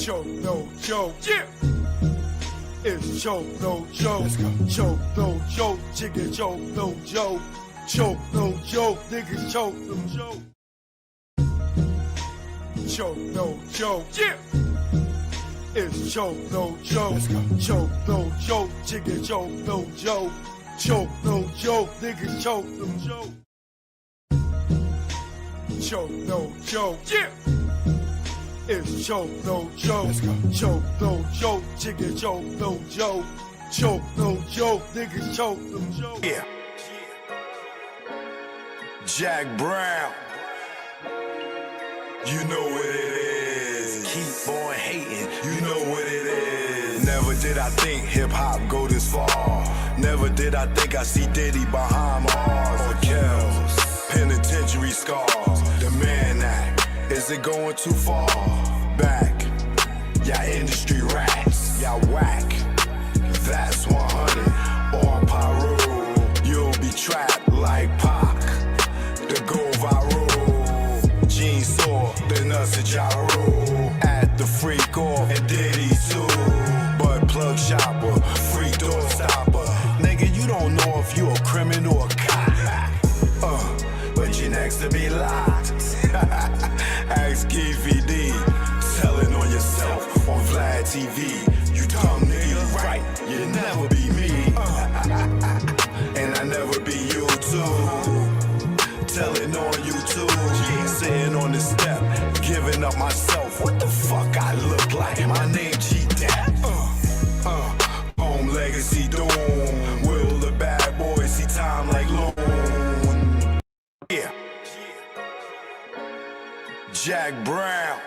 Choke no joke. Yeah. It's choke no joke. Let's go. Choke no joke. Chicken choke no joke. Choke no joke. Niggas choke no joke. Choke no joke. Yeah. It's choke no joke. Let's go. Choke no joke. Chicken choke no joke. Choke no joke. Niggas choke no joke. Choke no joke. Yeah. It's choke no joke. Let's go. Choke no joke. Chicken choke no joke. Choke no joke. Niggas choke no joke. Yeah. Jack Brown. You know what it is. Keep on hating. You know what it is. Never did I think hip hop go this far. Never did I think I see Diddy behind bars or kills. Penitentiary scars. The Man Act. Is it going too far back? Y'all industry rats, y'all whack. That's 100 on Pyro. You'll be trapped like Pac. The go viral. Gene saw the nuts of gyro. At the freak off and Diddy too. But plug shopper, free door stopper. Nigga, you don't know if you a criminal or a cop. But you're next to be locked. Ask KVD, telling on yourself on Vlad TV. You dumb nigga, right? You'll never be me. And I never be you too. Telling on you too. Sitting on the step, giving up myself. What the fuck I look like? My name G-Dap. Home legacy doom. Will the bad boy see time like loan? Yeah. Jack Brown.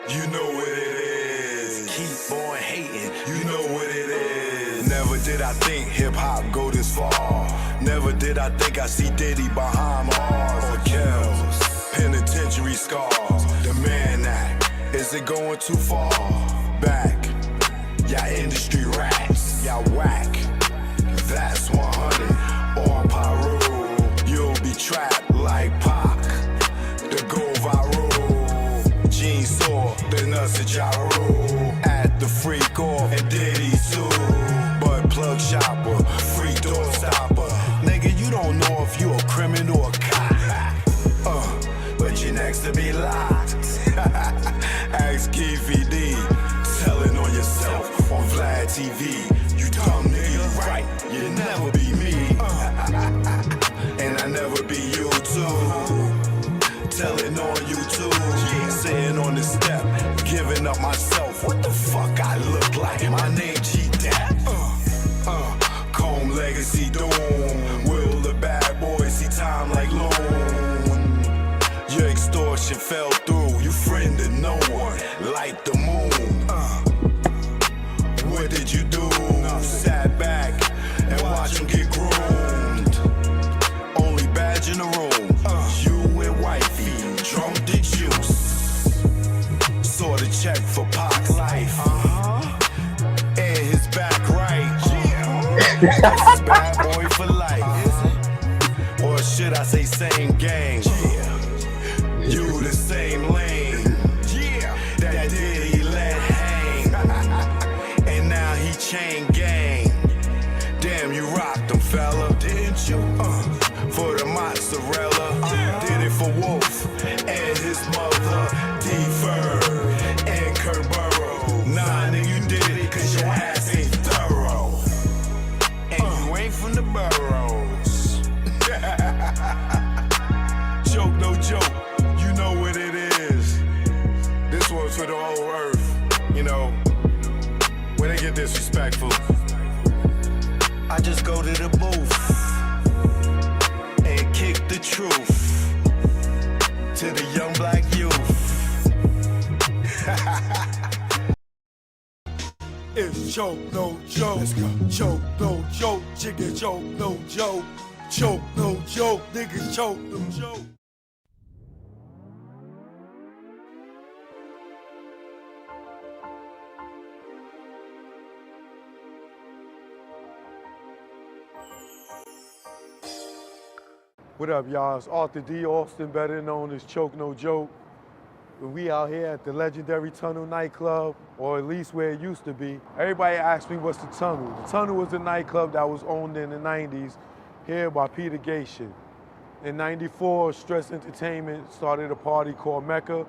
You know what it is. Keep on hating. You know what it is. Never did I think hip hop go this far. Never did I think I see Diddy behind bars or kills. Penitentiary scars. The Man Act. Is it going too far back? Y'all industry rats. Y'all whack. That's 100 on Pyro. You'll be trapped like Pac. The go viral. Gene saw the nuts of gyro. At the freak off and Diddy too. But plug shopper, free door stopper. Nigga, you don't know if you a criminal or a cop. But you're next to be locked. Ask KVD, telling on yourself on Vlad TV. You dumb nigga, right? You'll never be me. And I never be you too. Telling on you too. Sitting on the step, giving up myself. What the fuck I look like? My name G-Dap. Comb legacy doom. Will the bad boy see time like loan? Your extortion fell through. You friended no one like the moon. What did you do? Sat back and watch him get groomed. Only badge in the room. You and wifey drunk the juice. Saw the check for Pac life. And his back right. That's his bad boy for life. Or should I say same gang? You the same lane. That Diddy let hang. And now he chain gang. Damn, you rocked them, fella. Didn't you? For the mozzarella. Did it for Wolf and his mother. D-Ferg and Kurt Burrow. Nah, nigga, you did it cause your ass ain't thorough. And you ain't from the boroughs. Joke, no joke. You know what it is. This one's for the whole earth. You know, when they get disrespectful, I just go to the booth and kick the truth to the young black youth. It's choke no joke. Let's go. Choke no joke. Chicken choke no joke. Choke no joke. Niggas choke no joke. What up, y'all? It's Arthur D. Austin, better known as Choke No Joke. We out here at the legendary Tunnel nightclub, or at least where it used to be. Everybody asks me what's the Tunnel. The Tunnel was a nightclub that was owned in the 90s here by Peter Gatien. In 94, Stress Entertainment started a party called Mecca.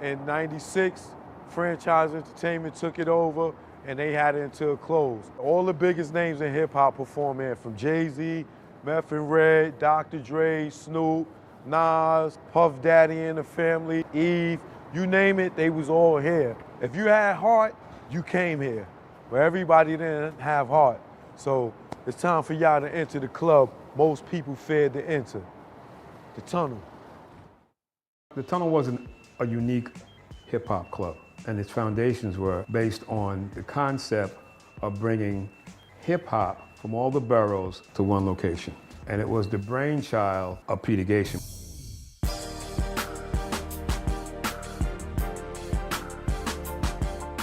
In 96, Franchise Entertainment took it over and they had it until it closed. All the biggest names in hip hop perform here, from Jay-Z, Meth and Red, Dr. Dre, Snoop, Nas, Puff Daddy and the Family, Eve, you name it, they was all here. If you had heart, you came here. But everybody didn't have heart. So it's time for y'all to enter the club most people feared to enter, the Tunnel. The Tunnel wasn't a unique hip hop club, and its foundations were based on the concept of bringing hip hop from all the boroughs to one location. And it was the brainchild of Peter Gatien.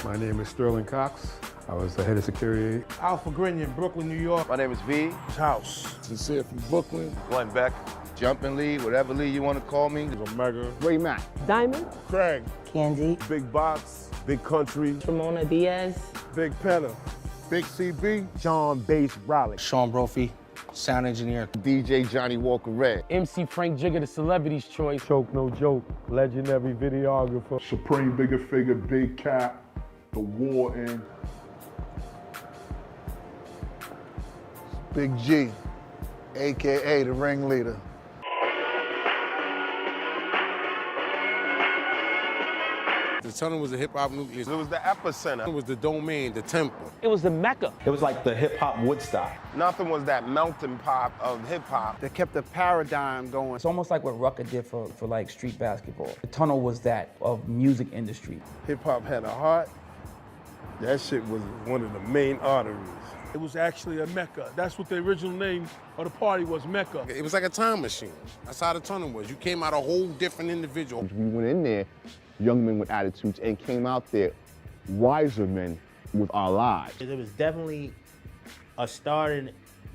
My name is Sterling Cox. I was the head of security. Alpha Grinion, Brooklyn, New York. My name is V. House. Sincere from Brooklyn. Glenn Beck. Jumpin' Lee, whatever Lee you want to call me. Omega. Ray Mack. Diamond. Craig. Candy. Big Box. Big Country. Ramona Diaz. Big Penna. Big CB. John Bass Raleigh. Sean Brophy, sound engineer. DJ Johnny Walker Red. MC Frank Jigger, the celebrity's choice. Choke No Joke, legendary videographer. Supreme Bigger Figure. Big Cap. The Warden. Big G, AKA the ringleader. The Tunnel was a hip-hop nucleus. It was the epicenter. It was the domain, the temple. It was the Mecca. It was like the hip-hop Woodstock. Nothing was that melting pot of hip-hop. They kept the paradigm going. It's almost like what Rucker did for like street basketball. The Tunnel was that of music industry. Hip hop had a heart. That shit was one of the main arteries. It was actually a Mecca. That's what the original name of the party was, Mecca. It was like a time machine. That's how the Tunnel was. You came out a whole different individual. We went in there, young men with attitudes, and came out there wiser men with our lives. It was definitely a starting,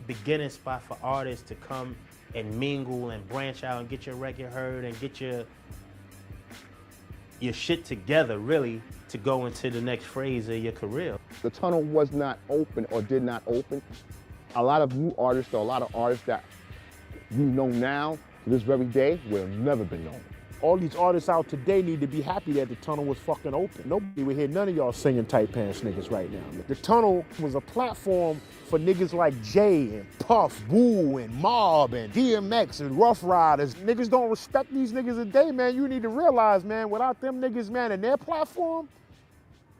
beginning spot for artists to come and mingle and branch out and get your record heard and get your shit together, really, to go into the next phase of your career. The Tunnel was not open or did not open. A lot of new artists, or a lot of artists that we know now, to this very day, would have never been known. All these artists out today need to be happy that the Tunnel was fucking open. Nobody would hear none of y'all singing tight pants niggas right now. The Tunnel was a platform for niggas like Jay and Puff, Boo and Mob and DMX and Rough Riders. Niggas don't respect these niggas today, man. You need to realize, man, without them niggas, man, and their platform,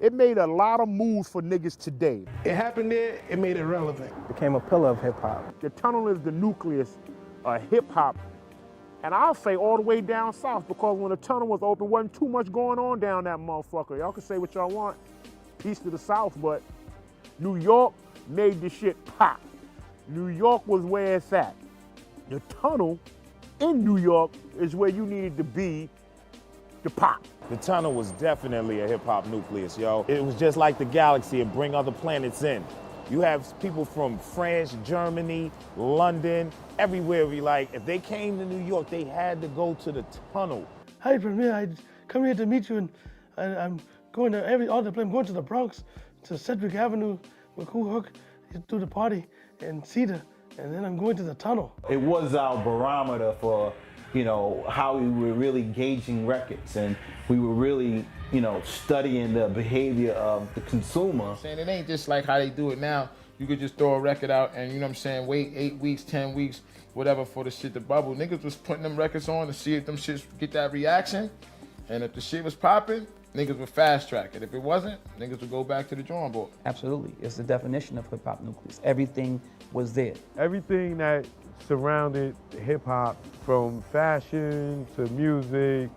it made a lot of moves for niggas today. It happened there, it made it relevant. Became a pillar of hip hop. The Tunnel is the nucleus of hip hop. And I'll say all the way down south, because when the Tunnel was open, wasn't too much going on down that motherfucker. Y'all can say what y'all want, peace to the South, but New York made the shit pop. New York was where it's at. The Tunnel in New York is where you needed to be to pop. The Tunnel was definitely a hip-hop nucleus, yo. It was just like the galaxy and bring other planets in. You have people from France, Germany, London, everywhere. If they came to New York, they had to go to the Tunnel. Hi, from here. I come here to meet you, and I'm going to all the place. I'm going to the Bronx, to Sedgwick Avenue with Kool Herc, to the party and Cedar, and then I'm going to the Tunnel. It was our barometer for, how we were really gauging records, and we were really, studying the behavior of the consumer. Saying it ain't just like how they do it now. You could just throw a record out and, wait 8 weeks, 10 weeks, whatever for the shit to bubble. Niggas was putting them records on to see if them shits get that reaction. And if the shit was popping, niggas would fast track it. If it wasn't, niggas would go back to the drawing board. Absolutely. It's the definition of hip hop nucleus. Everything was there. Everything that surrounded hip hop, from fashion to music,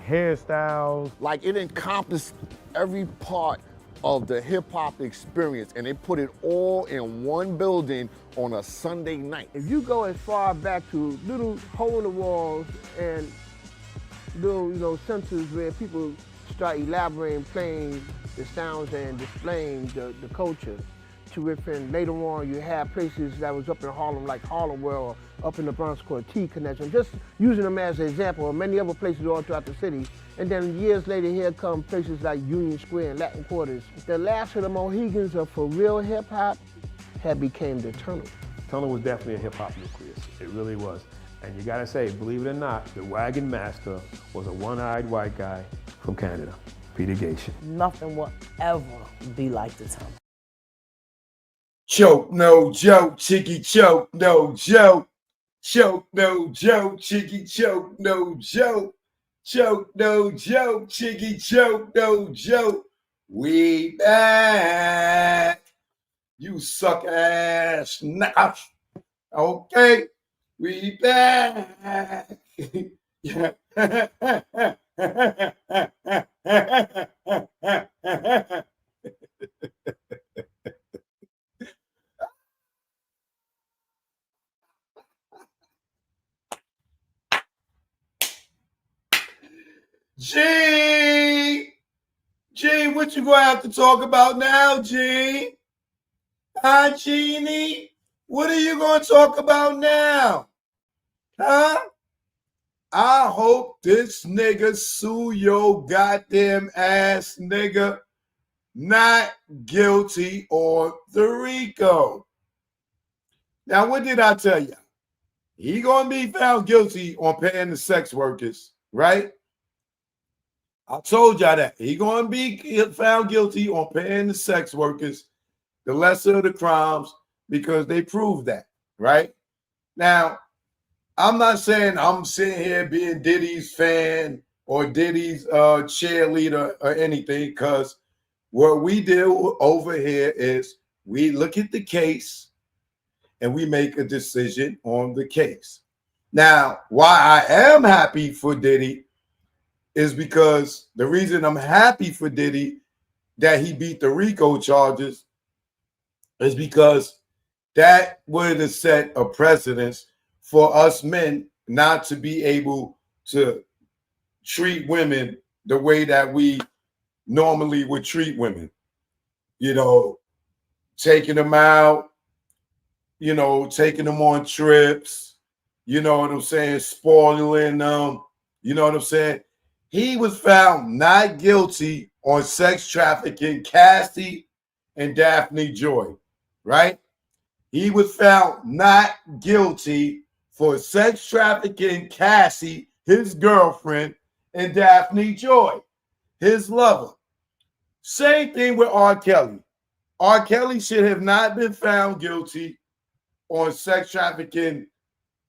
hairstyles. Like, it encompassed every part of the hip hop experience, and they put it all in one building on a Sunday night. If you go as far back to little hole in the walls and little, centers where people start elaborating, playing the sounds and displaying the culture, to it, and later on you had places that was up in Harlem like Harlem World, or up in the Bronx called T Connection, just using them as an example, or many other places all throughout the city. And then years later, here come places like Union Square and Latin Quarters. The last of the Mohegans of for real hip hop had became the Tunnel. Tunnel was definitely a hip hop nucleus. It really was. And you gotta say, believe it or not, the wagon master was a one-eyed white guy from Canada, Peter Gation. Nothing will ever be like the Tunnel. Choke, no joke, chicky choke, no joke. Choke, no joke, chicky choke, no joke. Choke, no joke, chicky choke, no joke. We back. You suck ass now. Okay, we back. Yeah. G, what you gonna have to talk about now, G? Huh, Genie? What are you gonna talk about now? Huh? I hope this nigga sue your goddamn ass, nigga. Not guilty on the Rico. Now, what did I tell you? He gonna be found guilty on paying the sex workers, right? I told y'all that. He gonna be found guilty on paying the sex workers, the lesser of the crimes, because they proved that, right? Now, I'm not saying I'm sitting here being Diddy's fan or Diddy's cheerleader or anything, because what we do over here is we look at the case and we make a decision on the case. Now, why I am happy for Diddy is because the reason I'm happy for Diddy that he beat the Rico charges is because that would have set a precedence for us men not to be able to treat women the way that we normally would treat women. You know, taking them out, you know, taking them on trips, you know what I'm saying, spoiling them, you know what I'm saying? He was found not guilty on sex trafficking Cassie and Daphne Joy, right? He was found not guilty for sex trafficking Cassie, his girlfriend, and Daphne Joy, his lover. Same thing with R. Kelly. R. Kelly should have not been found guilty on sex trafficking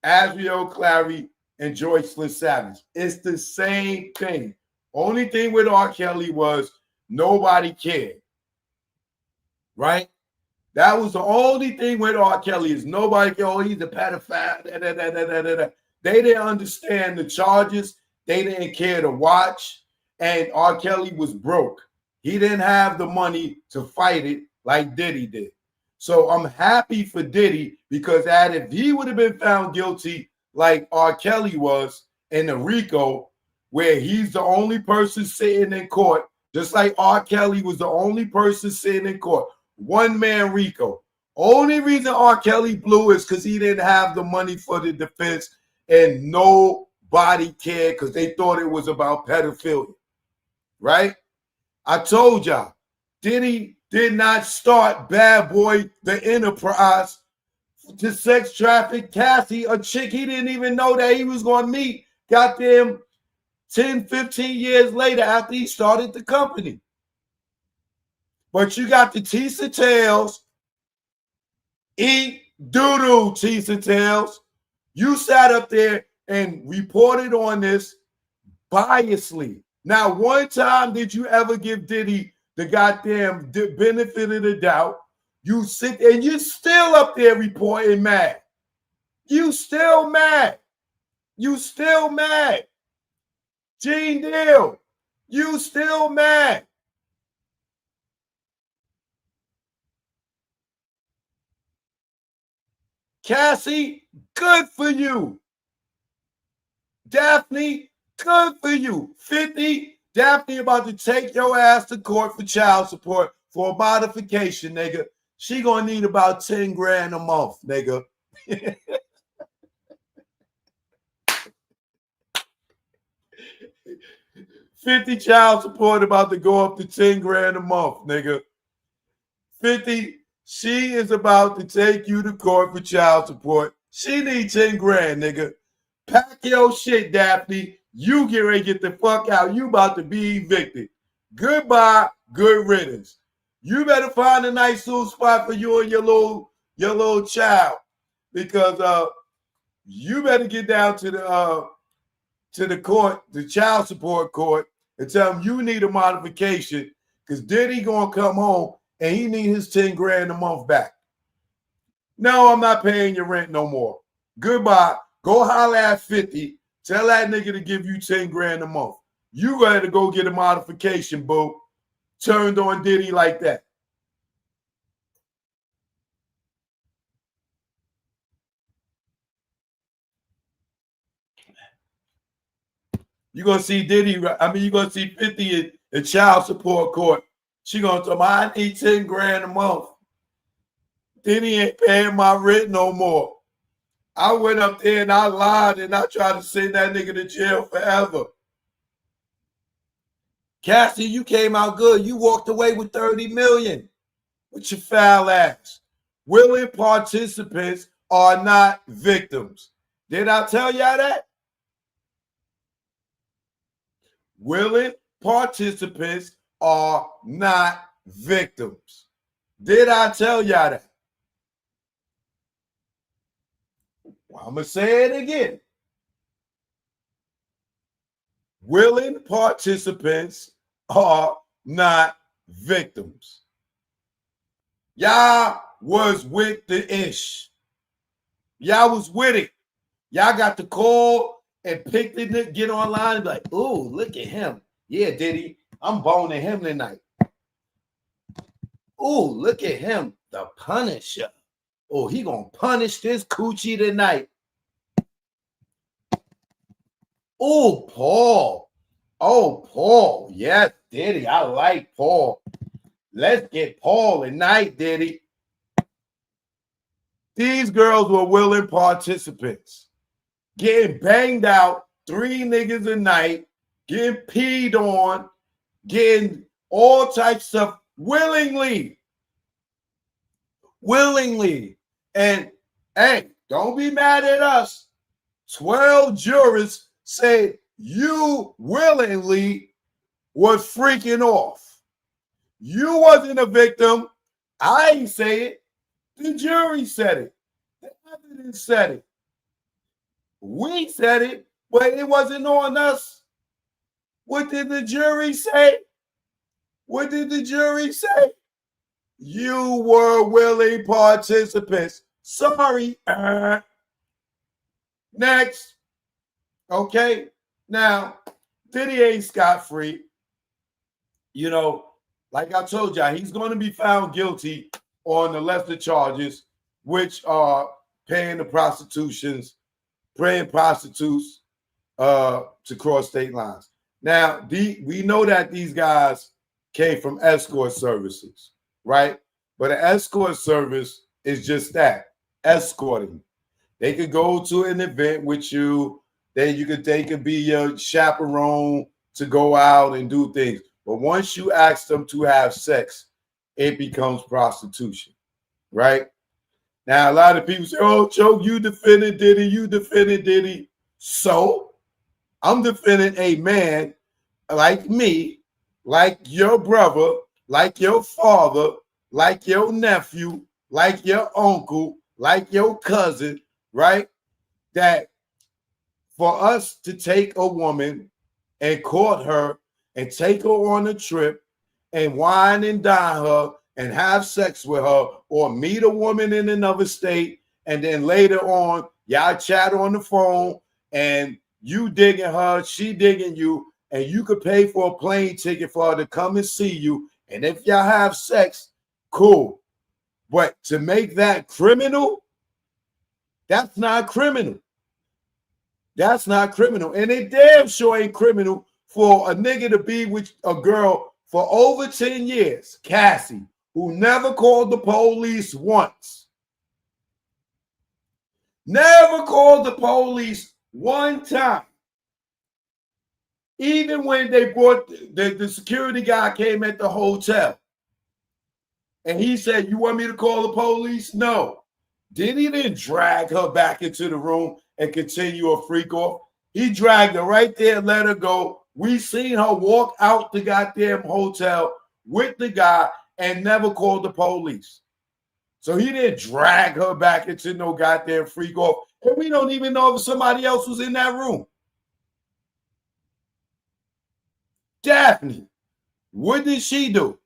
Azriel Clary and Joycelyn Savage. It's the same thing. Only thing with R. Kelly was nobody cared, right? That was the only thing with R. Kelly is nobody cared. Oh, he's a pedophile. They didn't understand the charges. They didn't care to watch. And R. Kelly was broke. He didn't have the money to fight it like Diddy did. So I'm happy for Diddy because if he would have been found guilty like R. Kelly was in the Rico, where he's the only person sitting in court, just like R. Kelly was the only person sitting in court, one man Rico. Only reason R. Kelly blew is because he didn't have the money for the defense and nobody cared because they thought it was about pedophilia, right? I told y'all, Diddy did not start Bad Boy, the enterprise, to sex traffic Cassie, a chick he didn't even know that he was going to meet. Got them 10, 15 years later after he started the company. But you got the Tisa Tales, eat doo-doo, Tisa Tales. You sat up there and reported on this biasly. Now, one time did you ever give Diddy the goddamn benefit of the doubt? You sit and you're still up there reporting mad. You still mad. You still mad. Gene Deal, you still mad. Cassie, good for you. Daphne, good for you. 50, Daphne about to take your ass to court for child support for a modification, nigga. she gonna need about 10 grand a month, nigga. 50 child support about to go up to 10 grand a month, nigga. 50, she is about to take you to court for child support. She needs 10 grand, nigga. Pack your shit, Daphne. You get ready to get the fuck out. You about to be evicted. Goodbye, good riddance. You better find a nice little spot for you and your little child, because you better get down to the court, the child support court, and tell them you need a modification because Diddy gonna come home and he need his 10 grand a month back. No, I'm not paying your rent no more. Goodbye. Go holler at 50. Tell that nigga to give you 10 grand a month. You ready to go get a modification, boo. Turned on Diddy like that. You're going to see Diddy, you're going to see 50 in child support court. She going to tell me, I need 10 grand a month. Diddy ain't paying my rent no more. I went up there and I lied and I tried to send that nigga to jail forever. Cassie, you came out good. You walked away with 30 million with your foul ass. Willing participants are not victims. Did I tell y'all that? Willing participants are not victims. Did I tell y'all that? Well, I'm going to say it again. Willing participants are not victims. Y'all was with the ish. Y'all was with it. Y'all got the call and picked it, get online and be like, ooh, look at him. Yeah, Diddy, I'm boning him tonight. Ooh, look at him, the Punisher. Oh, he gonna punish this coochie tonight. Oh, Paul. Oh, Paul. Yes, Diddy. I like Paul. Let's get Paul tonight, Diddy. These girls were willing participants. Getting banged out, 3 niggas a night, getting peed on, getting all types of stuff willingly. Willingly. And hey, don't be mad at us. 12 jurors said you willingly was freaking off. You wasn't a victim. I ain't say it. The jury said it. The evidence said it. We said it, but it wasn't on us. What did the jury say? What did the jury say? You were willing participants. Sorry. Next. Okay. Now, Diddy ain't scot-free. You know, like I told y'all, he's going to be found guilty on the lesser charges, which are paying the prostitutes to cross state lines. Now, we know that these guys came from escort services, right? But an escort service is just that, escorting. They could go to an event with you. They could be your chaperone to go out and do things. But once you ask them to have sex, it becomes prostitution, right? Now, a lot of people say, oh, Joe, you defended Diddy, you defended Diddy. So I'm defending a man like me, like your brother, like your father, like your nephew, like your uncle, like your cousin, right? That for us to take a woman and court her and take her on a trip and wine and dine her and have sex with her, or meet a woman in another state, and then later on, y'all chat on the phone and you digging her, she digging you, and you could pay for a plane ticket for her to come and see you. And if y'all have sex, cool. But to make that criminal, that's not criminal. That's not criminal. And it damn sure ain't criminal for a nigga to be with a girl for over 10 years, Cassie, who never called the police once. Never called the police one time. Even when they brought the security guy came at the hotel and he said, "You want me to call the police?" No. Diddy didn't drag her back into the room and continue a freak off. He dragged her right there, let her go. We seen her walk out the goddamn hotel with the guy and never called the police. So he didn't drag her back into no goddamn freak off. And we don't even know if somebody else was in that room. Daphne, what did she do?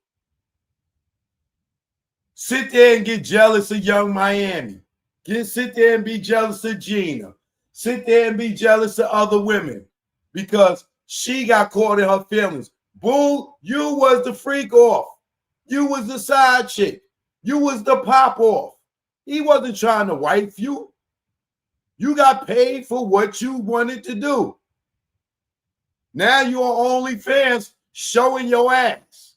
Sit there and get jealous of Young Miami. Sit there and be jealous of Gina. Sit there and be jealous of other women because she got caught in her feelings. Boo, you was the freak off. You was the side chick. You was the pop off. He wasn't trying to wife you. You got paid for what you wanted to do. Now you're on OnlyFans showing your ass.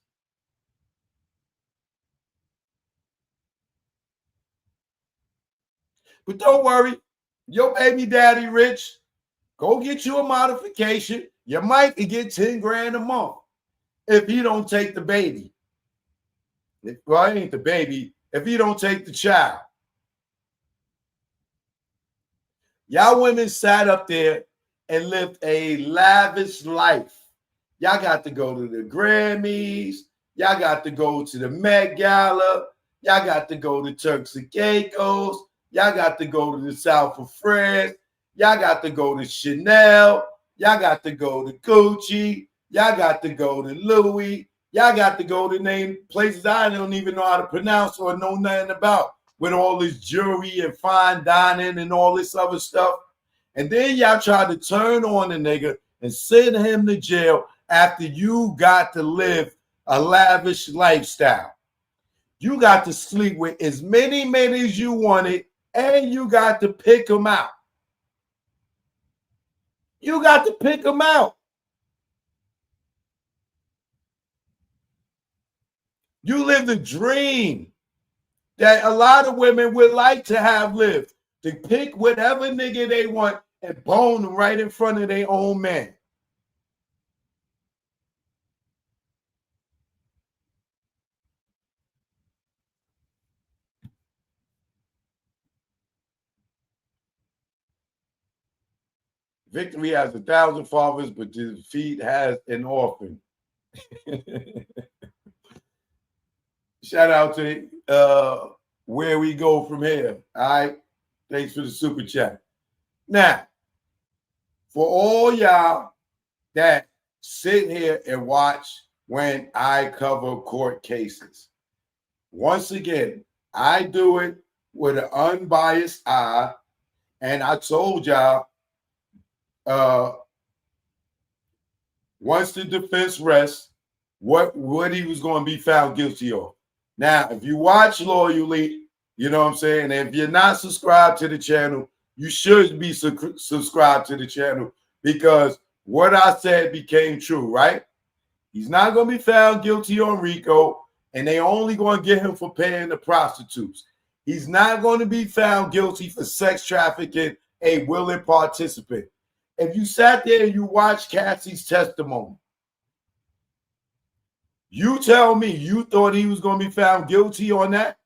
But don't worry, your baby daddy rich. Go get you a modification. You might get 10 grand a month if you don't take the baby. Well, it ain't the baby. If you don't take the child. Y'all women sat up there and lived a lavish life. Y'all got to go to the Grammys. Y'all got to go to the Met Gala. Y'all got to go to Turks and Caicos. Y'all got to go to the South of France. Y'all got to go to Chanel. Y'all got to go to Gucci. Y'all got to go to Louis. Y'all got to go to name places I don't even know how to pronounce or know nothing about with all this jewelry and fine dining and all this other stuff. And then y'all try to turn on the nigga and send him to jail after you got to live a lavish lifestyle. You got to sleep with as many men as you wanted, and you got to pick them out. You got to pick them out. You lived a dream that a lot of women would like to have lived, to pick whatever nigga they want and bone them right in front of their own man. Victory has 1,000 fathers, but defeat has an orphan. Shout out to where we go from here. All right. Thanks for the super chat. Now, for all y'all that sit here and watch when I cover court cases, once again, I do it with an unbiased eye. And I told y'all, once the defense rests, what he was going to be found guilty of. Now, if you watch loyally, you know what I'm saying? And if you're not subscribed to the channel, you should be subscribed to the channel because what I said became true, right? He's not going to be found guilty on Rico, and they only going to get him for paying the prostitutes. He's not going to be found guilty for sex trafficking a willing participant. If you sat there and you watched Cassie's testimony, you tell me you thought he was going to be found guilty on that?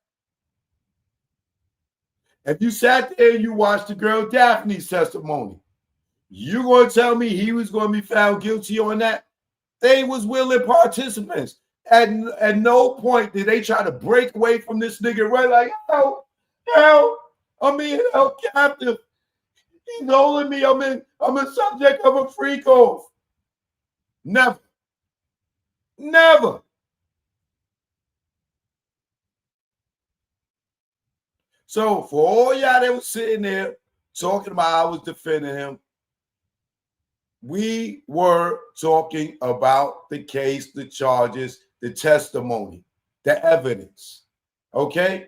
If you sat there and you watched the girl Daphne's testimony, you going to tell me he was going to be found guilty on that? They was willing participants. At no point did they try to break away from this nigga, right? Like, I'm being held captive. He's holding me. I'm a subject of a freak off. Never. Never. So for all y'all that was sitting there talking about I was defending him, we were talking about the case, the charges, the testimony, the evidence. Okay?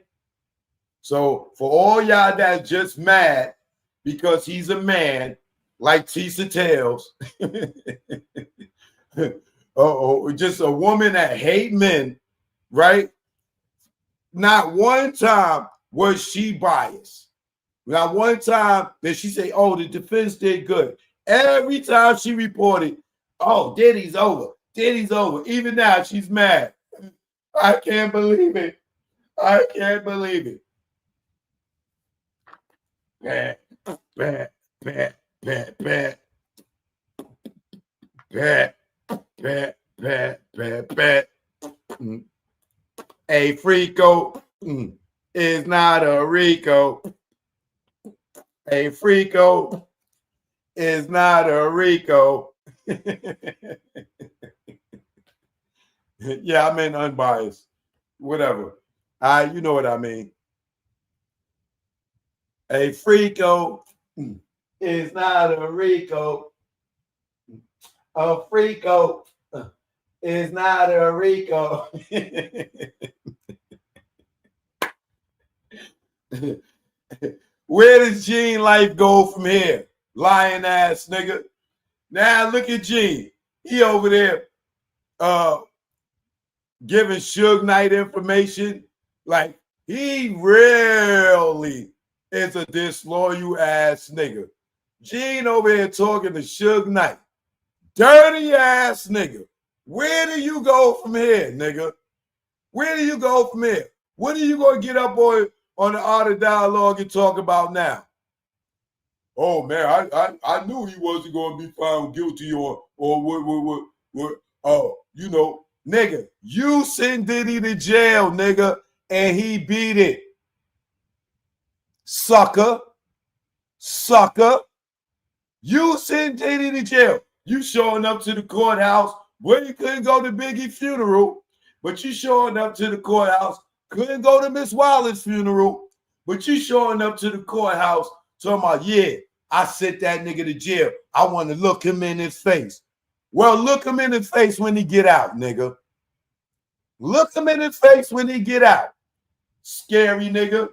So for all y'all that's just mad because he's a man, like Tisa tells, just a woman that hate men, right? not one time was she biased. Not one time did she say, oh, the defense did good. Every time she reported, oh, Diddy's over. Diddy's over. Even now, she's mad. I can't believe it. I can't believe it. Bad, bad, bad, bad, bad. Bad, bad, bad, bad, bad. A Frico is not a Rico. A Frico is not a Rico. Yeah, I mean unbiased. Whatever. You know what I mean. A Frico is not a Rico. A Frico is not a Rico. Where does Gene Life go from here? Lying ass nigga. Now look at Gene. He over there giving Suge Knight information. Like, he really is a disloyal ass nigga. Gene over here talking to Suge Knight. Dirty ass nigga. Where do you go from here, nigga? Where do you go from here? What are you going to get up on the Art of Dialogue and talk about now? Oh man, I knew he wasn't going to be found guilty or what? Oh, you know, nigga, you sent Diddy to jail, nigga, and he beat it. Sucker. You sent Diddy to jail. You showing up to the courthouse where you couldn't go to Biggie's funeral, but you showing up to the courthouse. Couldn't go to Miss Wilder's funeral, but you showing up to the courthouse talking about, yeah, I sent that nigga to jail. I want to look him in his face. Well, look him in his face when he get out, nigga. Look him in his face when he get out. Scary nigga.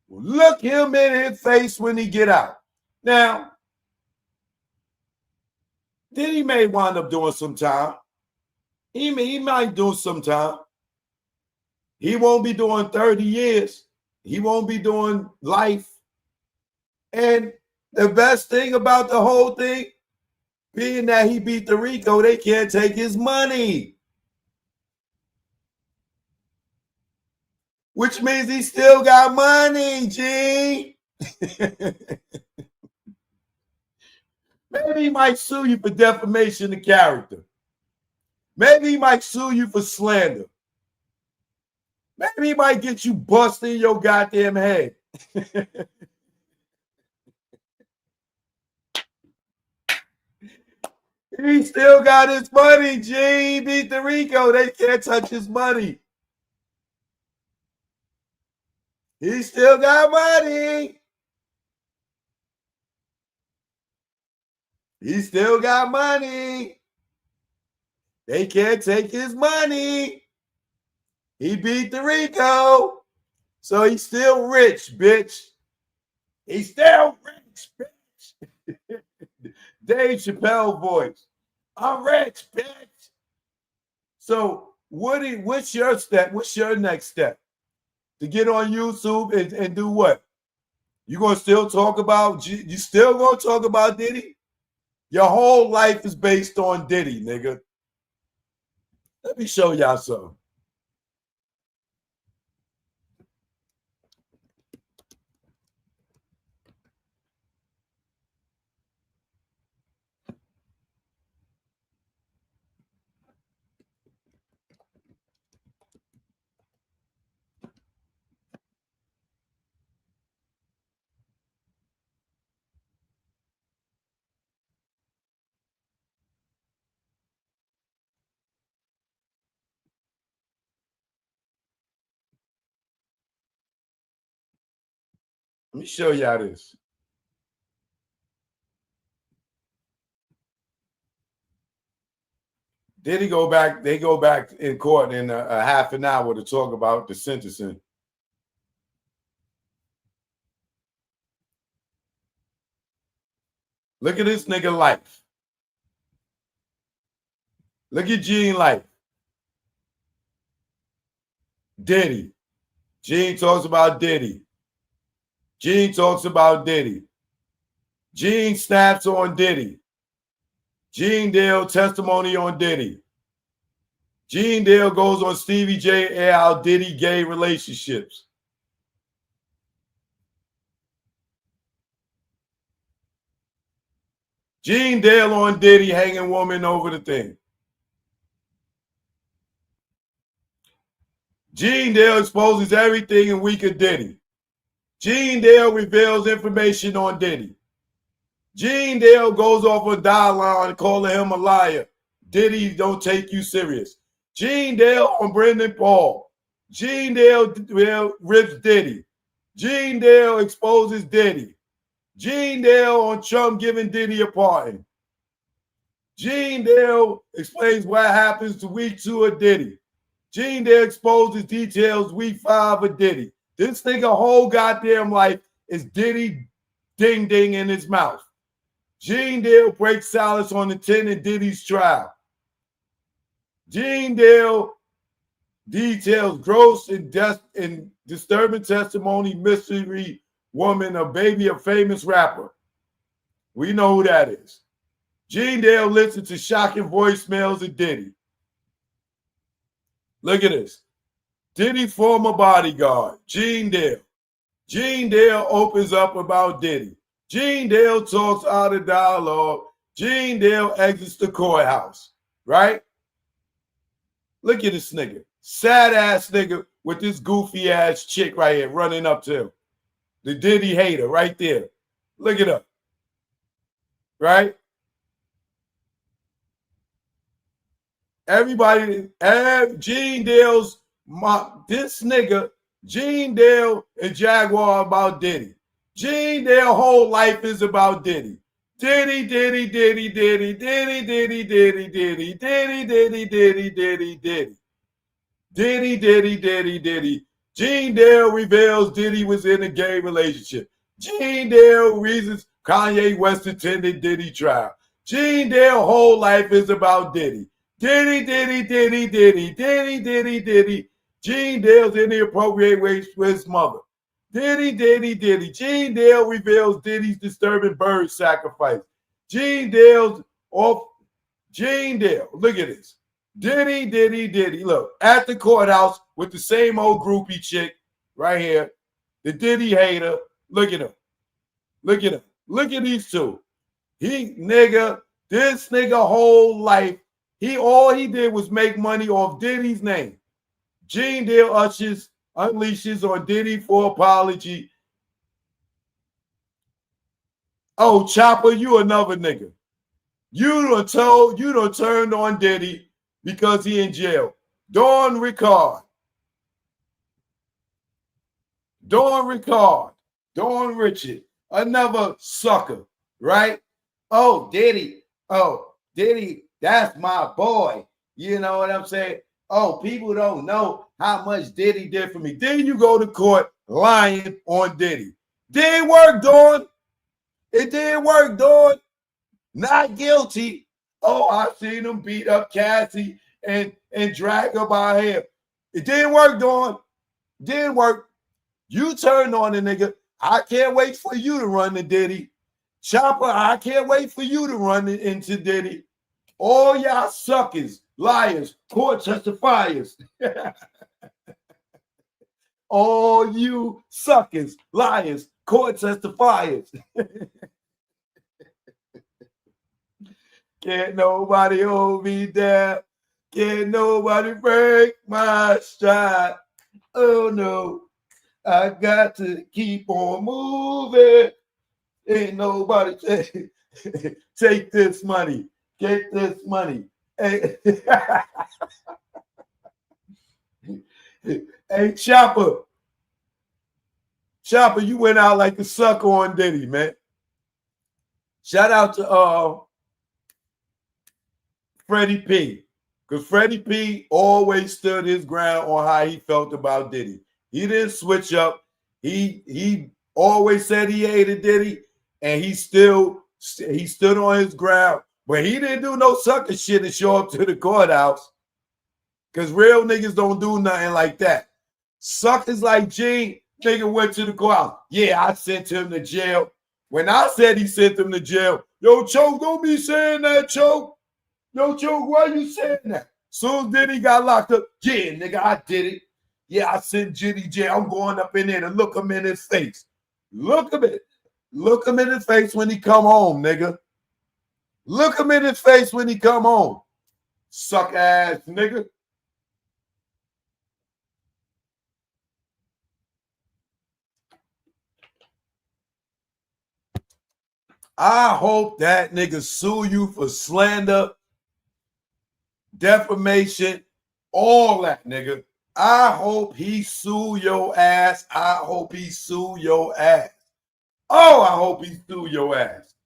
Look him in his face when he get out. Now, Diddy may wind up doing some time. He might do some time. He won't be doing 30 years. He won't be doing life. And the best thing about the whole thing, being that he beat the Rico, they can't take his money. Which means he still got money, G. Maybe he might sue you for defamation of character. Maybe he might sue you for slander. Maybe he might get you busting your goddamn head. He still got his money, G. He beat the Rico. They can't touch his money. He still got money. He still got money. They can't take his money. He beat the Rico. So he's still rich, bitch. He's still rich, bitch. Dave Chappelle voice. I'm rich, bitch. So what's your step? What's your next step? To get on YouTube and do what? You gonna still talk about you still gonna talk about Diddy? Your whole life is based on Diddy, nigga. Let me show y'all something. Let me show y'all this. They go back in court in a half an hour to talk about the sentencing. Look at this nigga life. Look at Gene Life. Diddy. Gene talks about Diddy. Gene talks about Diddy. Gene snaps on Diddy. Gene Dale testimony on Diddy. Gene Dale goes on Stevie J and how Diddy gay relationships. Gene Dale on Diddy hanging woman over the thing. Gene Dale exposes everything in week of Diddy. Gene Dale reveals information on Diddy. Gene Dale goes off a dialogue calling him a liar. Diddy don't take you serious. Gene Dale on Brendan Paul. Gene Dale rips Diddy. Gene Dale exposes Diddy. Gene Dale on Trump giving Diddy a pardon. Gene Dale explains what happens to week 2 of Diddy. Gene Dale exposes details week 5 of Diddy. This nigga whole goddamn life is Diddy ding ding in his mouth. Gene Dale breaks silence on the 10 in Diddy's trial. Gene Dale details gross and disturbing testimony, mystery woman, a baby, a famous rapper. We know who that is. Gene Dale listens to shocking voicemails of Diddy. Look at this. Diddy's former bodyguard, Gene Dale. Gene Dale opens up about Diddy. Gene Dale talks out of dialogue. Gene Dale exits the courthouse, right? Look at this nigga. Sad ass nigga with this goofy ass chick right here running up to him. The Diddy hater right there. Look at her. Right? Everybody, Gene Dale's, this nigga, Gene Dale and Jaguar about Diddy. Gene Dale whole life is about Diddy. Diddy, Diddy, Diddy, Diddy, Diddy, Diddy, Diddy, Diddy, Diddy, Diddy, Diddy, Diddy, Diddy. Diddy, Diddy, Diddy, Diddy. Gene Dale reveals Diddy was in a gay relationship. Gene Dale reasons Kanye West attended Diddy trial. Gene Dale whole life is about Diddy. Diddy, Diddy, Diddy, Diddy, Diddy, Diddy, Diddy. Gene Dale's in the appropriate way with his mother. Diddy, Diddy, Diddy. Gene Dale reveals Diddy's disturbing bird sacrifice. Gene Dale's off. Gene Dale, look at this. Diddy, Diddy, Diddy. Look, at the courthouse with the same old groupie chick right here. The Diddy hater. Look at him. Look at him. Look at these two. This nigga whole life, all he did was make money off Diddy's name. Gene Dale unleashes on Diddy for apology. Oh, Chopper, you another nigga. You done turned on Diddy because he in jail. Dawn Ricard, Dawn Richard, another sucker, right? Oh, Diddy, that's my boy. You know what I'm saying? Oh, people don't know how much Diddy did for me. Then you go to court lying on Diddy. Didn't work, Dawn. It didn't work, Dawn. Not guilty. Oh, I seen him beat up Cassie and drag her by her hair. It didn't work, Dawn. Didn't work. You turned on the nigga. I can't wait for you to run the Diddy. Chopper, I can't wait for you to run into Diddy. All y'all suckers, liars, court testifiers. All you suckers, liars, court testifiers. Can't nobody hold me down. Can't nobody break my stride. Oh no, I got to keep on moving. Ain't nobody take this money. Get this money. Hey, hey, Chopper. Chopper, you went out like a sucker on Diddy, man. Shout out to Freddie P. Because Freddie P always stood his ground on how he felt about Diddy. He didn't switch up. He always said he hated Diddy, and he stood on his ground. But he didn't do no sucker shit and show up to the courthouse. Because real niggas don't do nothing like that. Suckers like Gene, nigga went to the courthouse. Yeah, I sent him to jail. When I said he sent him to jail, yo, Choke, don't be saying that, Choke. Yo, Choke, why you saying that? Soon as Diddy got locked up, yeah, nigga, I did it. Yeah, I sent Diddy jail. I'm going up in there to look him in his face. Look him in his face when he come home, nigga. Look him in his face when he come home. Suck ass nigga. I hope that nigga sue you for slander, defamation, all that, nigga. I hope he sue your ass. I hope he sue your ass. Oh, I hope he sue your ass.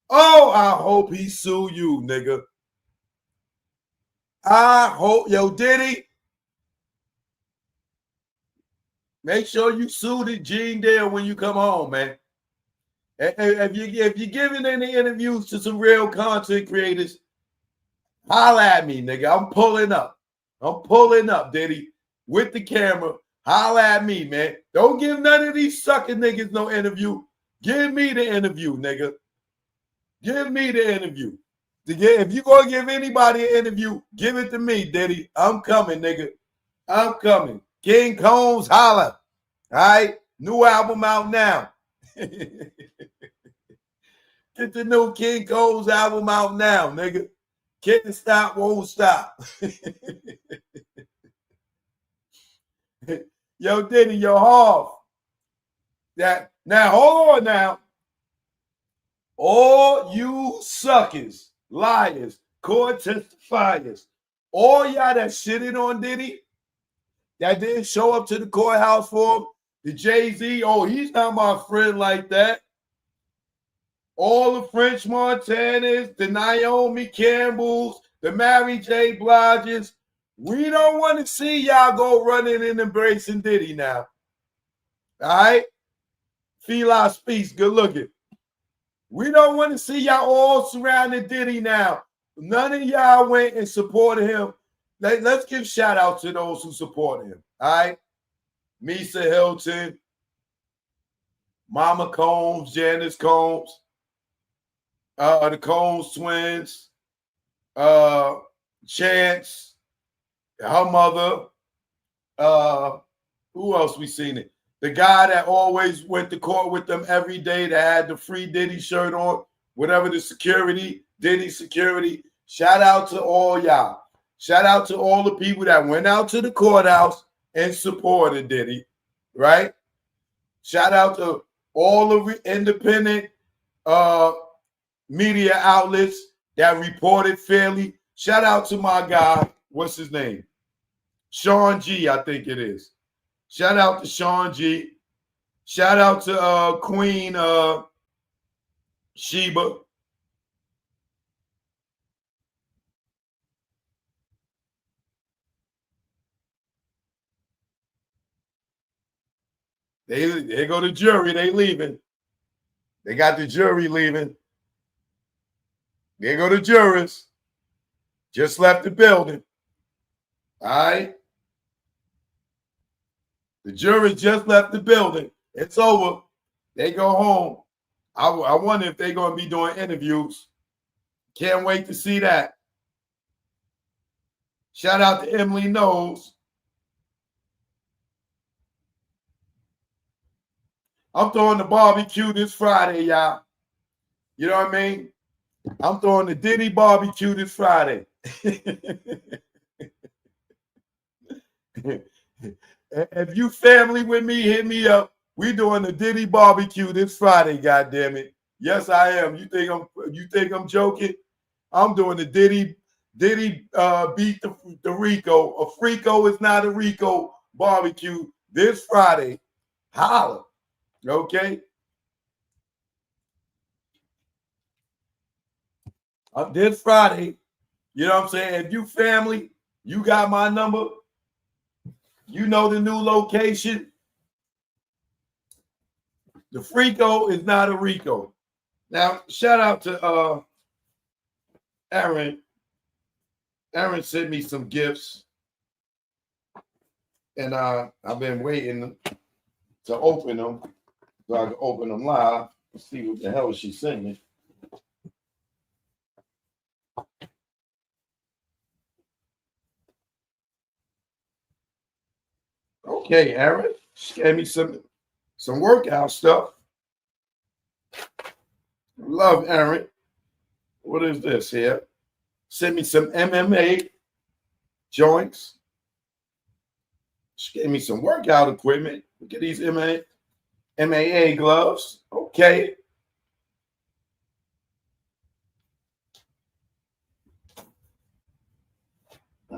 Oh, I hope he sue you, nigga. I hope, yo, Diddy, make sure you sue the Gene Dale when you come home, man. If you're giving any interviews to some real content creators, holla at me, nigga. I'm pulling up. I'm pulling up, Diddy, with the camera. Holla at me, man. Don't give none of these sucking niggas no interview. Give me the interview, nigga. Give me the interview. If you gonna give anybody an interview, give it to me, Diddy. I'm coming, nigga. I'm coming. King Combs, holla. All right? New album out now. Get the new King Combs album out now, nigga. Can't stop, won't stop. Yo, Diddy, yo, Hoff. That now, hold on now. All you suckers, liars, court testifiers, all y'all that shitted on Diddy, that didn't show up to the courthouse for him, the Jay-Z, oh, he's not my friend like that. All the French Montanas, the Naomi Campbells, the Mary J. Bliges, we don't want to see y'all go running and embracing Diddy now. All right? Fila Speaks, good looking. We don't want to see y'all all surrounding Diddy now. None of y'all went and supported him. Let's give shout out to those who supported him. All right? Misa Hilton, Mama Combs, Janice Combs, the Combs twins, Chance, her mother. Who else we seen it? The guy that always went to court with them every day that had the free Diddy shirt on, whatever the security, Diddy security. Shout out to all y'all. Shout out to all the people that went out to the courthouse and supported Diddy, right? Shout out to all the independent media outlets that reported fairly. Shout out to my guy, what's his name? Sean G, I think it is. Shout out to Sean G. Shout out to Queen Sheba. They go the jury. They leaving. They got the jury leaving. They go the jurors. Just left the building. All right. The jury just left the building. It's over. They go home. I wonder if they're going to be doing interviews. Can't wait to see that. Shout out to Emily Knowles. I'm throwing the barbecue this Friday, y'all. You know what I mean? I'm throwing the Diddy barbecue this Friday. If you family with me, hit me up. We doing the Diddy barbecue this Friday, goddammit. Yes, I am. You think I'm joking? I'm doing the Diddy beat the Rico. A Frico is not a Rico barbecue this Friday. Holla. Okay? This Friday, you know what I'm saying? If you family, you got my number. You know the new location. The Frico is not a Rico. Now, shout out to Aaron. Aaron sent me some gifts. And I've been waiting to open them so I can open them live and see what the hell she sent me. Okay, Aaron, she gave me some workout stuff. Love Aaron. What is this here? Sent me some MMA joints. She gave me some workout equipment. Look at these MAA gloves. Okay. I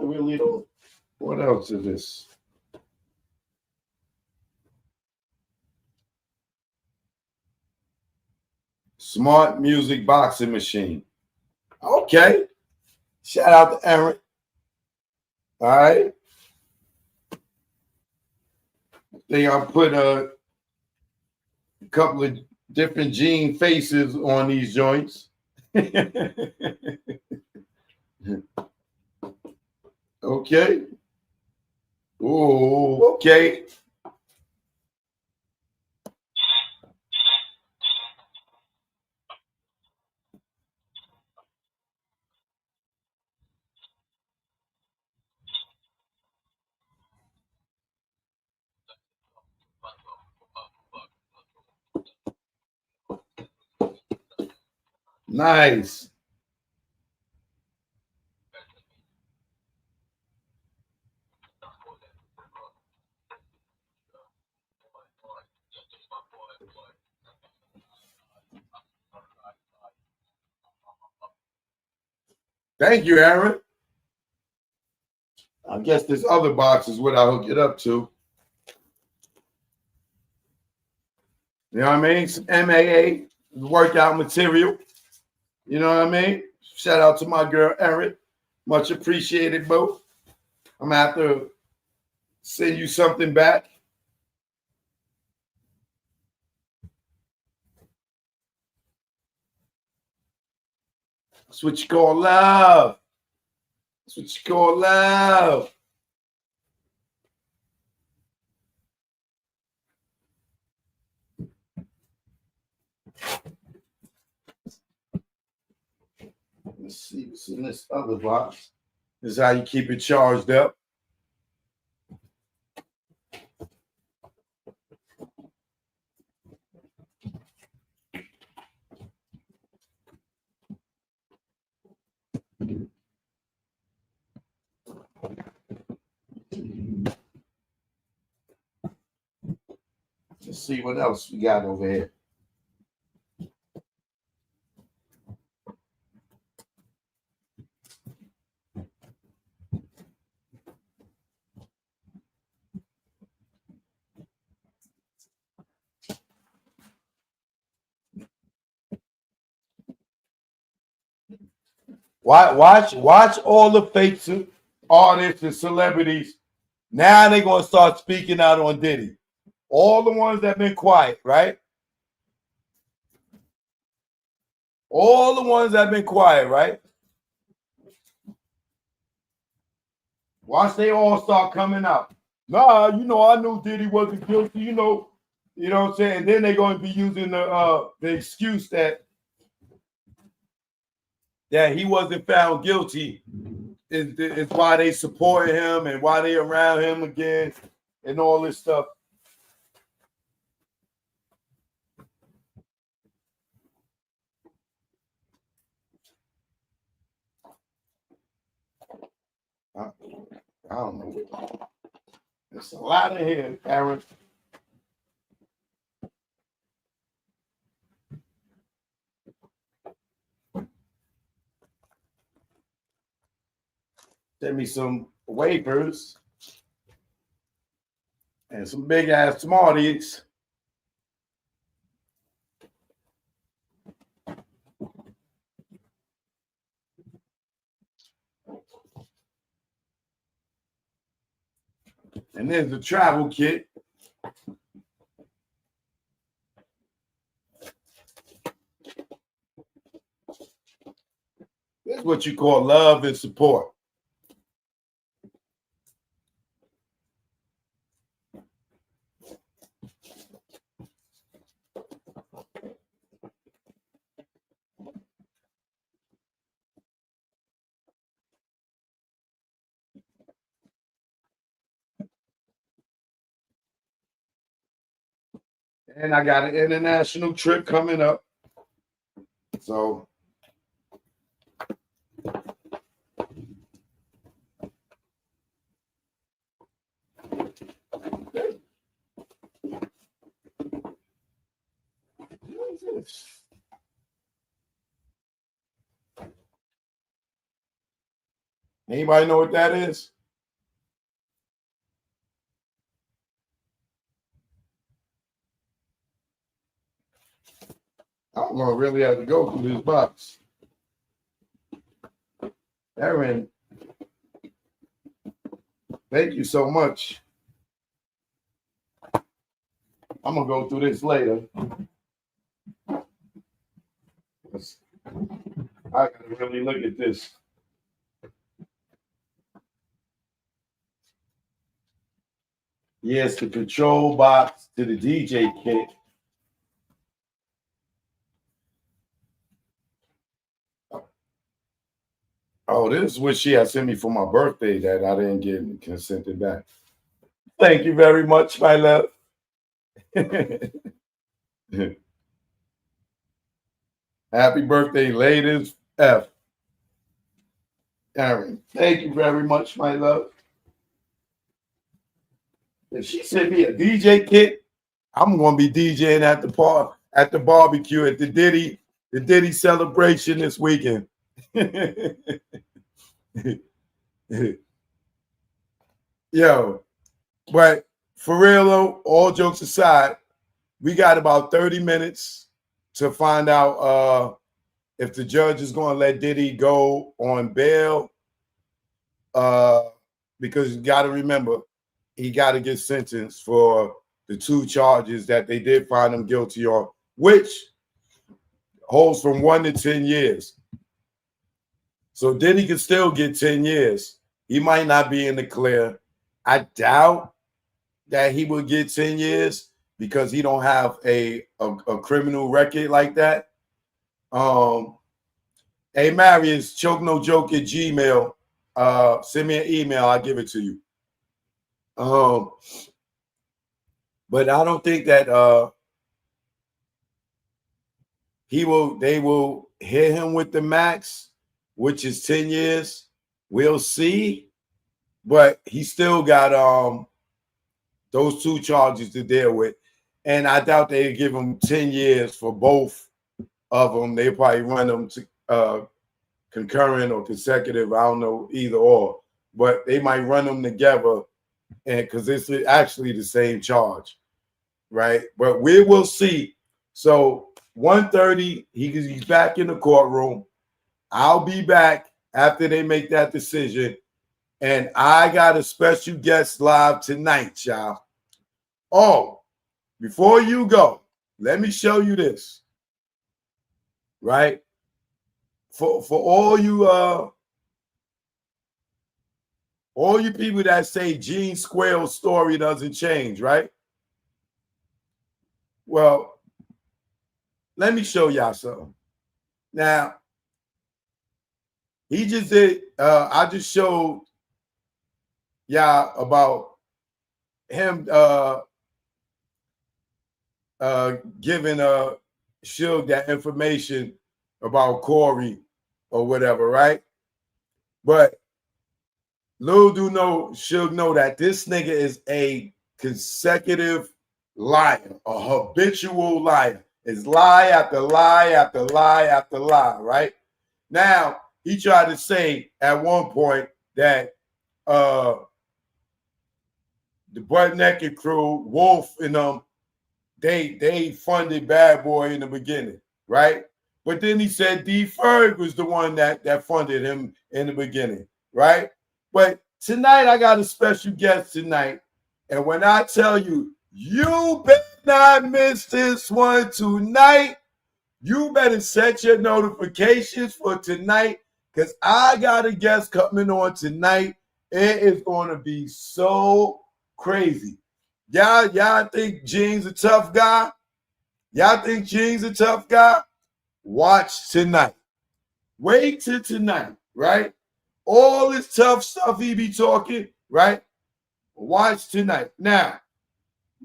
really don't. What else is this? Smart music boxing machine. Okay. Shout out to Aaron. All right. I think I'll put a couple of different Gene faces on these joints. Okay. Oh, okay. Nice. Thank you, Aaron. I guess this other box is what I hook it up to. You know what I mean? Some MAA, workout material. You know what I mean? Shout out to my girl, Erin. Much appreciated, bro. I'm going to have to send you something back. That's what you call love. That's what you call love. Let's see what's in this other box. This is how you keep it charged up. Let's see what else we got over here. Watch all the fake artists and celebrities. Now they're gonna start speaking out on Diddy. All the ones that been quiet, right? All the ones that been quiet, right? Watch they all start coming out. Nah, I knew Diddy wasn't guilty, you know what I'm saying? And then they're going to be using the excuse that he wasn't found guilty is why they support him and why they around him again and all this stuff. I don't know. There's a lot in here, Aaron. Send me some wafers and some big ass Smarties. And there's the travel kit. This is what you call love and support. And I got an international trip coming up. So what is this? Anybody know what that is? I'm gonna really have to go through this box. Aaron, thank you so much. I'm gonna go through this later. I gotta really look at this. Yes, the control box to the DJ kit. Oh, this is what she had sent me for my birthday that I didn't get and consented back. Thank you very much, my love. Happy birthday, ladies. F. Aaron, thank you very much, my love. If she sent me a DJ kit, I'm gonna be DJing at the barbecue at the Diddy celebration this weekend. Yo, but for real though, all jokes aside, we got about 30 minutes to find out if the judge is going to let Diddy go on bail. Because you got to remember, he got to get sentenced for the 2 charges that they did find him guilty on, which holds from 1 to 10 years. So Diddy can still get 10 years. He might not be in the clear. I doubt that he will get 10 years because he don't have a criminal record like that. Hey, Marius, choke no joke at Gmail. Send me an email. I'll give it to you. But I don't think that they will hit him with the max, which is 10 years. We'll see. But he still got those 2 charges to deal with. And I doubt they'll give him 10 years for both of them. They probably run them to concurrent or consecutive. I don't know, either or. But they might run them together, and because it's actually the same charge, right? But we will see. So 1:30, he's back in the courtroom. I'll be back after they make that decision. And I got a special guest live tonight, y'all. Oh, before you go, let me show you this. Right? For all you people that say Gene Squale's story doesn't change, right? Well, let me show y'all something. Now, he just did, I just showed y'all about him giving Suge that information about Corey or whatever, right? But little do know, Suge know that this nigga is a consecutive liar, a habitual liar. It's lie after lie after lie after lie, right? Now, he tried to say at one point that the Butt Naked crew, Wolf and them, they funded Bad Boy in the beginning, right? But then he said D. Ferg was the one that funded him in the beginning, right? But tonight I got a special guest tonight. And when I tell you, you better not miss this one tonight. You better set your notifications for tonight because I got a guest coming on tonight. It is going to be so crazy. Y'all think Gene's a tough guy? Y'all think Gene's a tough guy? Watch tonight. Wait till tonight, right? All this tough stuff he be talking, right? Watch tonight. Now,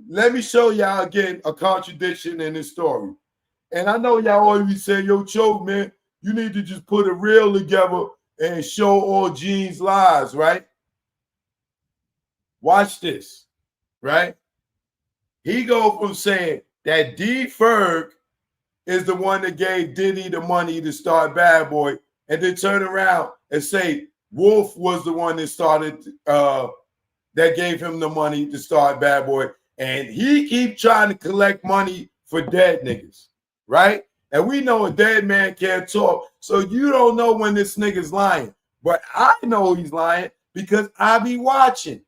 let me show y'all again a contradiction in this story. And I know y'all always say, yo, Choke, man, you need to just put a reel together and show all Gene's lies, right? Watch this, right? He go from saying that D. Ferg is the one that gave Diddy the money to start Bad Boy, and then turn around and say Wolf was the one that started, that gave him the money to start Bad Boy. And he keep trying to collect money for dead niggas, right? And we know a dead man can't talk. So you don't know when this nigga's lying. But I know he's lying because I be watching,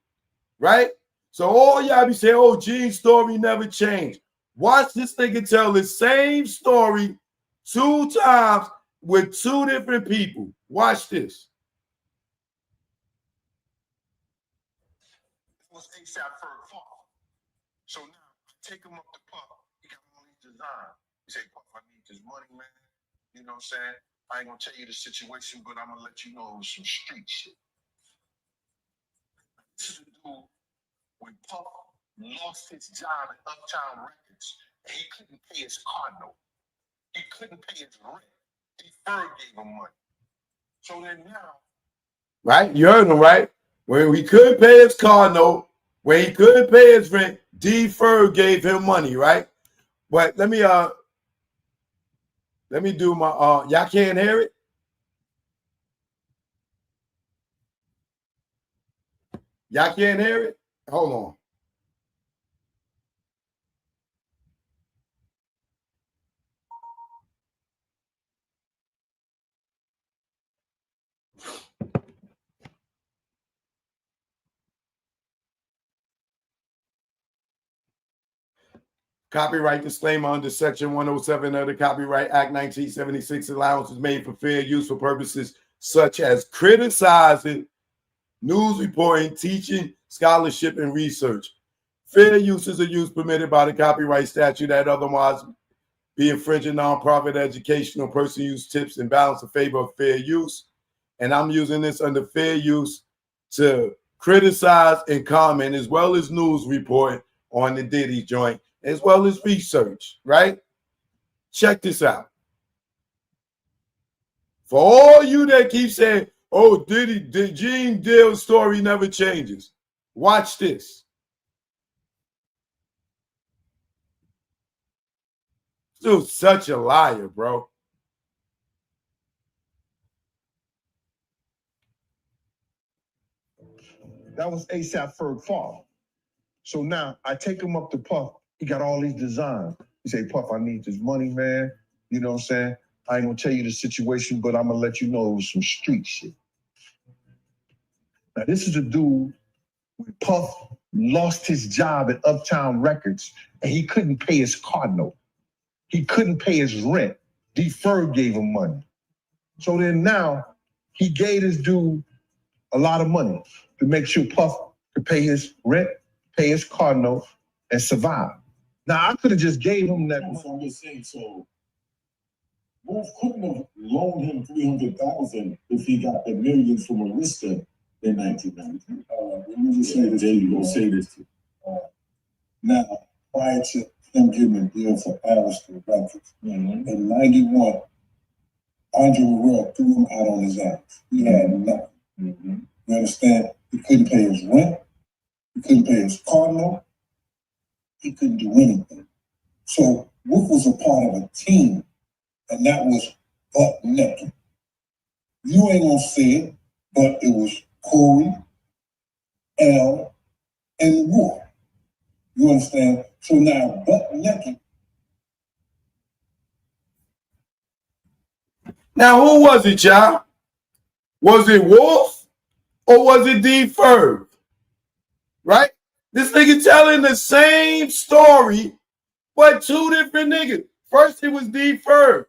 right? So all y'all be saying, oh, Gene's story never changed. Watch this nigga tell the same story 2 times with 2 different people. Watch this. Was ASAP Ferg fault. So now I take him up to Puff. He got all these designs. He say, Puff, I need this money, man. You know what I'm saying? I ain't gonna tell you the situation, but I'm gonna let you know it was some street shit. This is the dude when Puff lost his job at Uptown Records and he couldn't pay his car note. He couldn't pay his rent. Ferg gave him money. So then now, Right? You heard him, right? When he couldn't pay his car note, when he couldn't pay his rent, D. Ferg gave him money, right? But let me do my y'all can't hear it? Y'all can't hear it? Hold on. Copyright disclaimer under Section 107 of the Copyright Act 1976. Allowance is made for fair use for purposes such as criticizing, news reporting, teaching, scholarship, and research. Fair uses are used permitted by the copyright statute that otherwise be infringing nonprofit educational person use tips and balance in favor of fair use. And I'm using this under fair use to criticize and comment as well as news report on the Diddy joint, as well as research, right? Check this out. For all you that keep saying, oh, Diddy, the Gene Deal story never changes. Watch this. Dude's such a liar, bro. that was ASAP Ferg fault. So now I take him up to Puff. He got all these designs. He say, Puff, I need this money, man. You know what I'm saying? I ain't gonna tell you the situation, but I'm gonna let you know it was some street shit. Now this is a dude when Puff lost his job at Uptown Records and he couldn't pay his car note. He couldn't pay his rent. D. Ferg gave him money. So then now he gave this dude a lot of money to make sure Puff could pay his rent, pay his car note, and survive. Now I could have just gave him that money. I'm just saying, so Wolf couldn't have loaned him $300,000 if he got the millions from Arista in 1993. Let me just say this. There you go. Say this to you. Now, prior to him giving a deal for Arista Records, in 91, Andre Morell threw him out on his ass. He had nothing. You understand? He couldn't pay his rent. He couldn't pay his car note. He couldn't do anything. So Wolf was a part of a team, and that was butt naked. You ain't gonna say it, but it was Corey, L, and Wolf. You understand? So now butt naked. Now, who was it, y'all? Was it Wolf or was it D. Ferg? Right? This nigga telling the same story, but 2 different niggas. First, it was D. Ferg,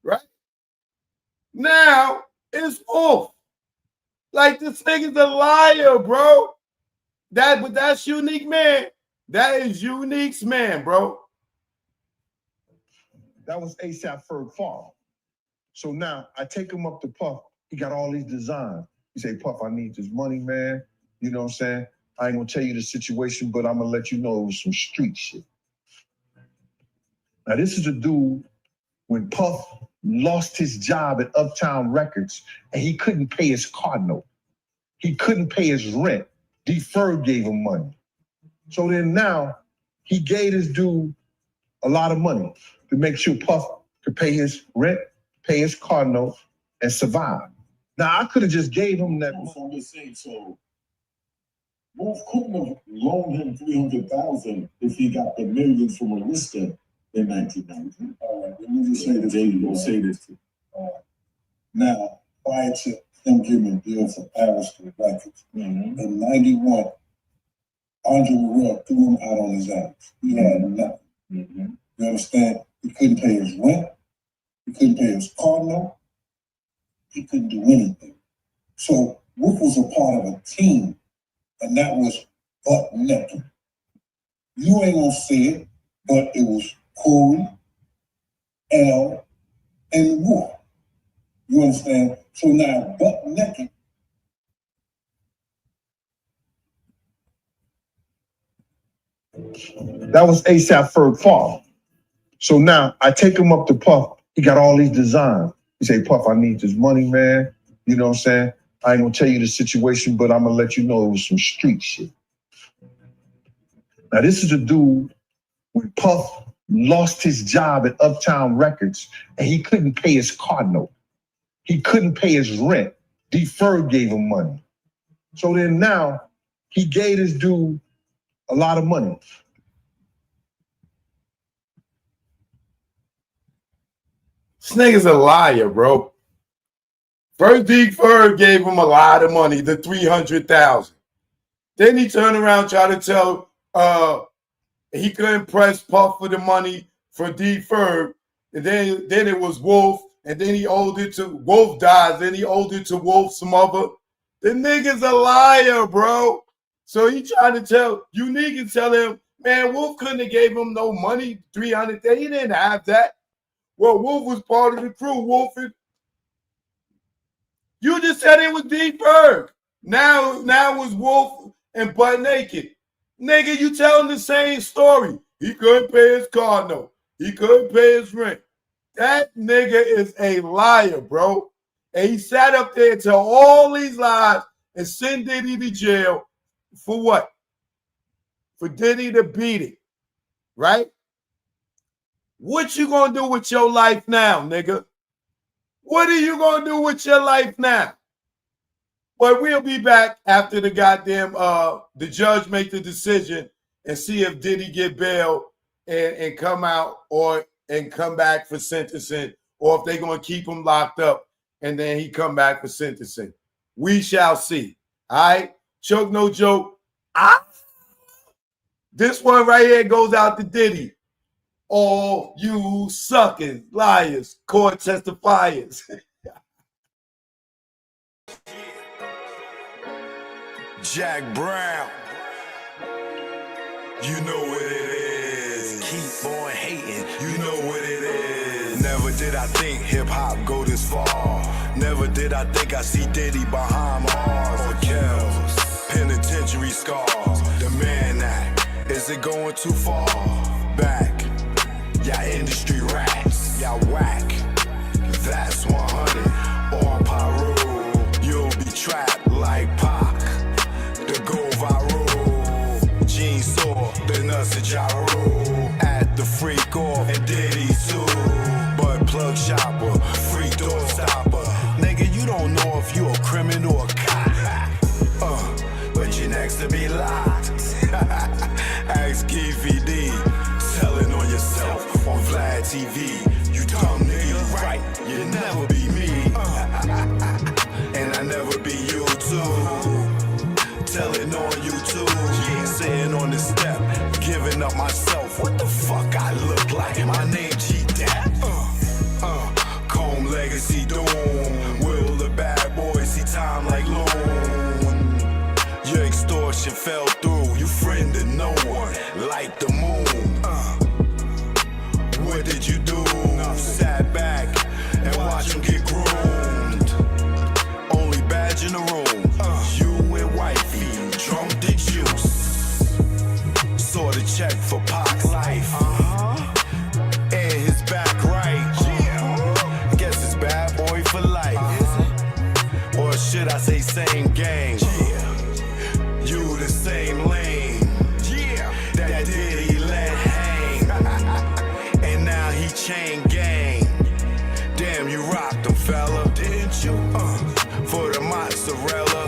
right? Now, it's Wolf. Like, this nigga's a liar, bro. But that's Unique Man. That is Unique's man, bro. That was ASAP Ferg fault. So now I take him up to Puff. He got all these designs. He say, Puff, I need this money, man. You know what I'm saying? I ain't gonna tell you the situation, but I'm gonna let you know it was some street shit. Now, this is a dude when Puff lost his job at Uptown Records and he couldn't pay his car note. He couldn't pay his rent. D-Ferg gave him money. So then now he gave this dude a lot of money to make sure Puff could pay his rent, pay his car note, and survive. Now, I could have just gave him that. I'm just saying, so Wolf couldn't have loaned him $300,000 if he got the millions from Arista in 1990. Let me just say this. There you go. Say this. Now, prior to him giving a deal for Arista Records, in 91, Andre Morell threw him out on his ass. He had nothing. You understand? He couldn't pay his rent. He couldn't pay his car note. He couldn't do anything. So Wolf was a part of a team, and that was butt naked. You ain't gonna see it, but it was Corey, L, and Wolf. You understand? So now butt naked. That was ASAP Ferg father. So now I take him up to Puff. He got all these designs. He say, Puff, I need this money, man. You know what I'm saying? I ain't gonna tell you the situation, but I'm gonna let you know it was some street shit. Now, this is a dude when Puff lost his job at Uptown Records and he couldn't pay his car note. He couldn't pay his rent. D-Ferg gave him money. So then now he gave this dude a lot of money. This nigga's a liar, bro. First, D-Ferg gave him a lot of money, the $300,000. Then he turned around and tried to tell he couldn't press Puff for the money for D-Ferg. And then it was Wolf, and then he owed it to Wolf dies, then he owed it to Wolf some other. The nigga's a liar, bro. So he tried to tell Unique and tell him, man, Wolf couldn't have gave him no money, $300,000. He didn't have that. Well, Wolf was part of the crew. Wolf, you just said it was D-Ferg. Now it was Wolf and Butt Naked. Nigga, you telling the same story. He couldn't pay his car note. He couldn't pay his rent. That nigga is a liar, bro. And he sat up there and told all these lies and send Diddy to jail for what? For Diddy to beat it, right? What you gonna do with your life now, nigga? What are you gonna do with your life now? But we'll be back after the goddamn the judge make the decision and see if Diddy get bail and come out and come back for sentencing, or if they're gonna keep him locked up and then he come back for sentencing. We shall see. All right, choke no joke. This one right here goes out to Diddy. All you suckers, liars, court testifiers. Jack Brown, you know what it is. Keep on hating, you know what it is. Never did I think hip-hop go this far. Never did I think I see Diddy behind bars or kills, penitentiary scars. The Man Act, is it going too far back? Y'all industry rats, y'all whack. That's 100 on Pyro. You'll be trapped like Pac. The go viral. Gene saw the nuts of gyro. At the freak off and Diddy too. But plug shopper, free door stopper. Nigga, you don't know if you a criminal or a cop. But you're next to be locked. Ask Keefy D. Telling on yourself on Vlad TV. You dumb nigga, right? You'll never be me. And I never be you too. Telling on you too. Yeah, saying on the step. Giving up myself. What the fuck I look like? My name G-Dap. Comb legacy doom. Will the bad boy see time like loan? Your extortion fell through. You friend to no one. Like the moon. What did you do? Sat back and watch him get groomed. Only badge in the room. You and wifey, drunk the juice. should I say same gang? Yeah. You the same lane. Yeah. That Diddy let hang. And now he chain gang. Damn, you rocked him, fella. Didn't you? For the mozzarella.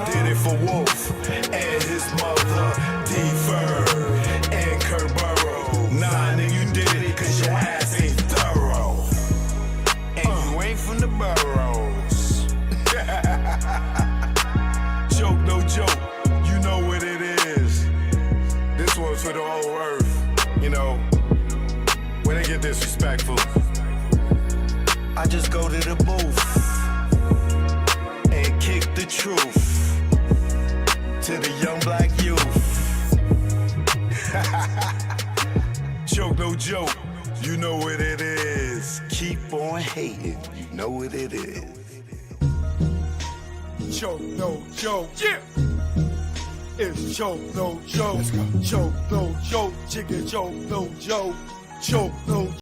Did it for Wolf and his mother. D-Ferg and Kurt Burrow. Nah, nigga, you did it cause your ass ain't thorough. And you ain't from the boroughs. Joke, no joke, you know what it is. This one's for the whole earth. You know, when they get disrespectful, I just go to the booth and kick the truth to the young black youth. Joke, no joke, you know what it is. Keep on hating, you know what it is. Joke, no joke, yeah. It's joke, no joke. Let's go. Joke, no joke, jigga, joke, no joke. Joke, no